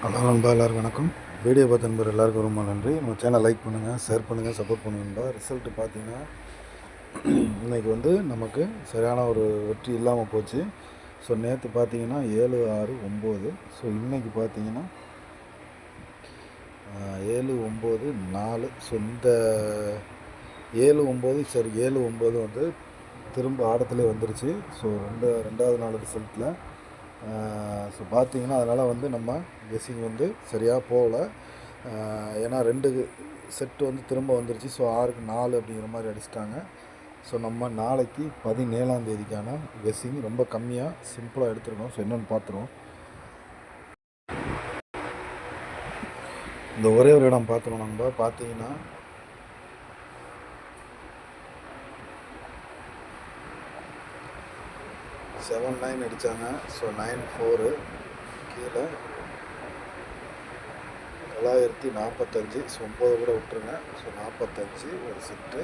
Hello நண்பா, எல்லாருக்கும் வணக்கம். வீடியோ பார்த்த நண்பர் எல்லாருக்கும் ரொம்ப நன்றி. நம்ம சேனல் லைக் பண்ணுங்கள், ஷேர் பண்ணுங்கள், சப்போர்ட் பண்ணுங்கன்பா. ரிசல்ட்டு பார்த்தீங்கன்னா இன்றைக்கி வந்து நமக்கு சரியான ஒரு வெற்றி இல்லாமல் போச்சு. ஸோ நேற்று பார்த்தீங்கன்னா 7, 6, 9. ஸோ இன்றைக்கி பார்த்தீங்கன்னா 7, 9, 4. ஸோ இந்த 7, 9 சரி 7, 9 வந்து திரும்ப ஆடத்துலேயே வந்துருச்சு. ஸோ ரெண்டாவது நாள் ரிசல்ட்டில் ஸோ பார்த்தீங்கன்னா அதனால் வந்து நம்ம கெஸ்ஸிங் வந்து சரியாக போகல. ஏன்னா 2 செட்டு வந்து திரும்ப வந்துருச்சு. ஸோ 6க்கு 4 அப்படிங்கிற மாதிரி அடிச்சிட்டாங்க. ஸோ நம்ம நாளைக்கு 17ஆம் தேதிக்கான கெஸ்ஸிங் ரொம்ப கம்மியாக சிம்பிளாக எடுத்துருக்கோம். ஸோ என்னென்னு பார்த்துருவோம். இந்த ஒரே ஒரு இடம் பார்த்துருவோம். நம்ம பார்த்தீங்கன்னா 7, 9 அடித்தாங்க. ஸோ 9, 4 கீழே 945. ஸோ 9 கூட விட்டுருங்க. ஸோ 45 ஒரு செட்டு.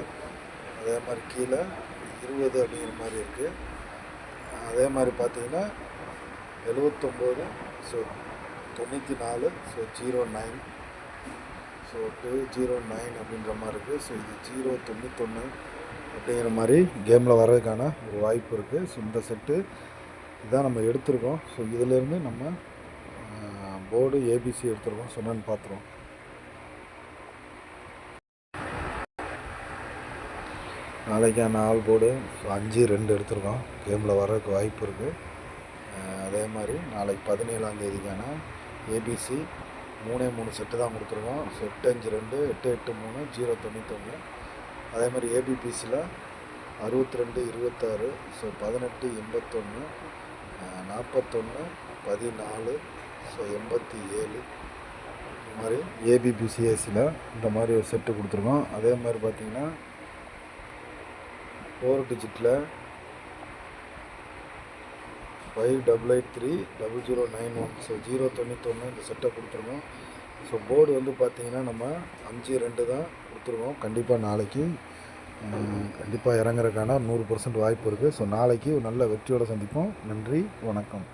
அதே மாதிரி கீழே 20 அப்படிங்கிற மாதிரி இருக்குது. அதே மாதிரி பார்த்தீங்கன்னா 79. ஸோ 94. ஸோ 09. ஸோ 209 அப்படின்ற மாதிரி இருக்குது. ஸோ இது 091 அப்படிங்கிற மாதிரி கேமில் வர்றதுக்கான ஒரு வாய்ப்பு இருக்குது. ஸோ இந்த செட்டு இதான் நம்ம எடுத்திருக்கோம். ஸோ இதிலேருந்து நம்ம போர்டு ஏபிசி எடுத்துருக்கோம். ஸோ என்னென்னு பார்த்துருவோம். நாளைக்கான ஆல் போர்டு 5, 2 எடுத்திருக்கோம். கேமில் வர்றதுக்கு வாய்ப்பு இருக்குது. அதே மாதிரி நாளைக்கு 17ஆம் தேதிக்கான ஏபிசி 3 செட்டு தான் கொடுத்துருக்கோம். ஸோ 8, 5, 2, 8, 8, 3, 091. அதே மாதிரி ஏபிபிசியில் 62, 26. ஸோ 18, 81, 41, 14. ஸோ 87. இந்த மாதிரி ஏபிபிசிஎஸ்சியில் இந்த மாதிரி ஒரு செட்டு கொடுத்துருக்கோம். அதே மாதிரி பார்த்திங்கன்னா 4 டிஜிட்டில் 58830091. ஸோ 091 இந்த செட்டை கொடுத்துருக்கோம். ஸோ போர்டு வந்து பார்த்திங்கன்னா நம்ம 5, 2 தான் கொடுத்துருக்கோம். கண்டிப்பாக நாளைக்கு கண்டிப்பாக இறங்குறதுக்கான 100% வாய்ப்பு இருக்குது. ஸோ நாளைக்கு ஒரு நல்ல வெற்றியோடு சந்திப்போம். நன்றி, வணக்கம்.